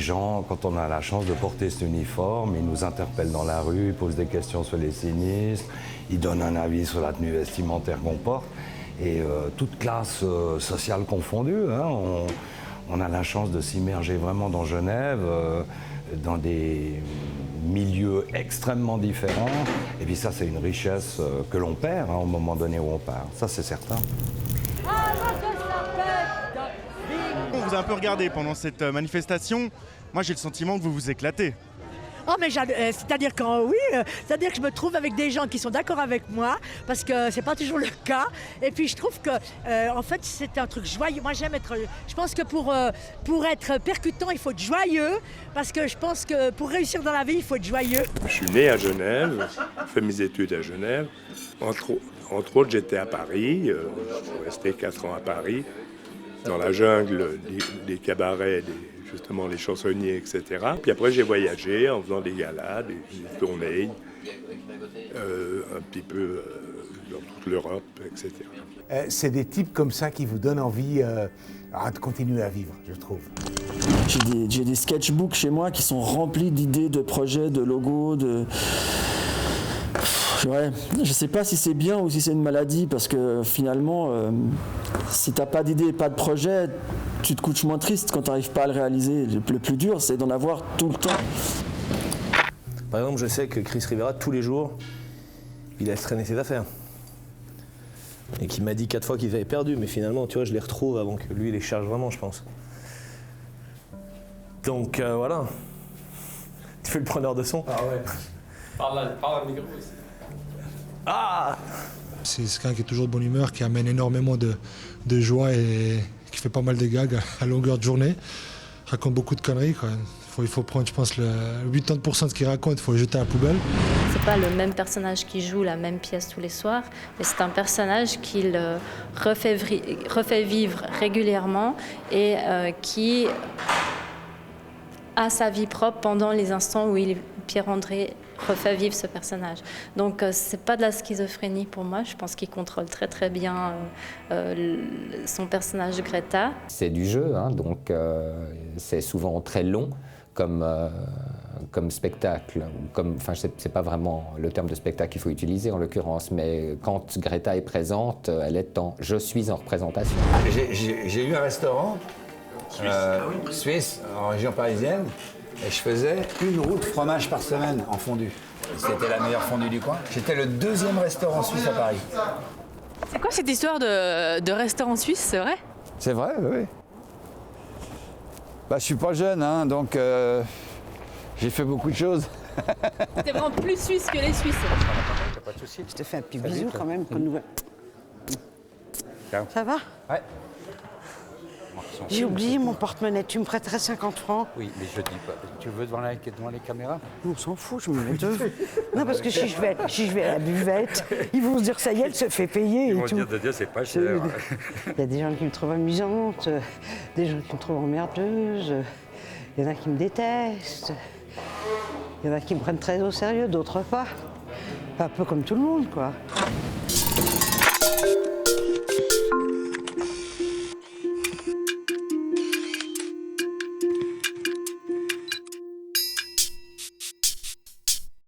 gens, quand on a la chance de porter cet uniforme, ils nous interpellent dans la rue, ils posent des questions sur les sinistres, ils donnent un avis sur la tenue vestimentaire qu'on porte. Et toute classe sociale confondue, hein, on a la chance de s'immerger vraiment dans Genève, dans des milieux extrêmement différents. Et puis ça, c'est une richesse que l'on perd au moment donné où on part. Ça, c'est certain. On vous a un peu regardé pendant cette manifestation. Moi, j'ai le sentiment que vous vous éclatez. Oh mais c'est-à-dire c'est-à-dire que je me trouve avec des gens qui sont d'accord avec moi parce que c'est pas toujours le cas. Et puis je trouve que en fait c'est un truc joyeux. Moi j'aime être. Je pense que pour être percutant il faut être joyeux parce que je pense que pour réussir dans la vie il faut être joyeux. Je suis né à Genève, fait mes études à Genève. Entre autres j'étais à Paris, je suis resté 4 ans à Paris, dans la jungle des cabarets, justement les chansonniers, etc. Puis après, j'ai voyagé en faisant des galas, des tournées, un petit peu dans toute l'Europe, etc. C'est des types comme ça qui vous donnent envie de continuer à vivre, je trouve. J'ai des sketchbooks chez moi qui sont remplis d'idées, de projets, de logos, de... Ouais, je sais pas si c'est bien ou si c'est une maladie, parce que finalement, si t'as pas d'idée et pas de projet, tu te couches moins triste quand t'arrives pas à le réaliser. Le plus dur, c'est d'en avoir tout le temps. Par exemple, je sais que Chris Rivera, tous les jours, il laisse traîner ses affaires. Et qu'il m'a dit 4 fois qu'ils avaient perdu, mais finalement, tu vois, je les retrouve avant que lui les charge vraiment, je pense. Donc voilà. Tu fais le preneur de son. Ah ouais. Parle à le micro ici. Ah! C'est quelqu'un qui est toujours de bonne humeur, qui amène énormément de joie et qui fait pas mal de gags à longueur de journée. Il raconte beaucoup de conneries, quoi. Il faut prendre, je pense, le 80% de ce qu'il raconte, il faut le jeter à la poubelle. C'est pas le même personnage qui joue la même pièce tous les soirs, mais c'est un personnage qu'il refait vivre régulièrement et qui a sa vie propre pendant les instants où Pierre-André refait vivre ce personnage. Donc c'est pas de la schizophrénie pour moi, je pense qu'il contrôle très très bien son personnage de Greta. C'est du jeu, hein, donc c'est souvent très long comme spectacle. Enfin, c'est pas vraiment le terme de spectacle qu'il faut utiliser en l'occurrence, mais quand Greta est présente, elle est en « je suis en représentation ». J'ai eu un restaurant suisse, en région parisienne, et je faisais 1 roue de fromage par semaine en fondue. C'était la meilleure fondue du coin. J'étais le 2e restaurant suisse à Paris. C'est quoi cette histoire de restaurant suisse, c'est vrai? C'est vrai, oui. Bah, je suis pas jeune, hein, donc j'ai fait beaucoup de choses. T'es vraiment plus suisse que les Suisses. Pas de souci. Je te fais un petit bisou quand même. Ça va? Ouais. J'ai oublié mon porte-monnaie. Tu me prêterais 50 francs? Oui, mais je dis pas. Tu veux devant les caméras? On s'en fout, je me mets devant. Non, parce que si je vais à la buvette, ils vont se dire ça y est, elle se fait payer. Ils vont et tout. dire de Dieu, c'est pas cher. Il y a des gens qui me trouvent amusante, des gens qui me trouvent emmerdeuse, il y en a qui me détestent, il y en a qui me prennent très au sérieux, d'autres pas. Un peu comme tout le monde, quoi.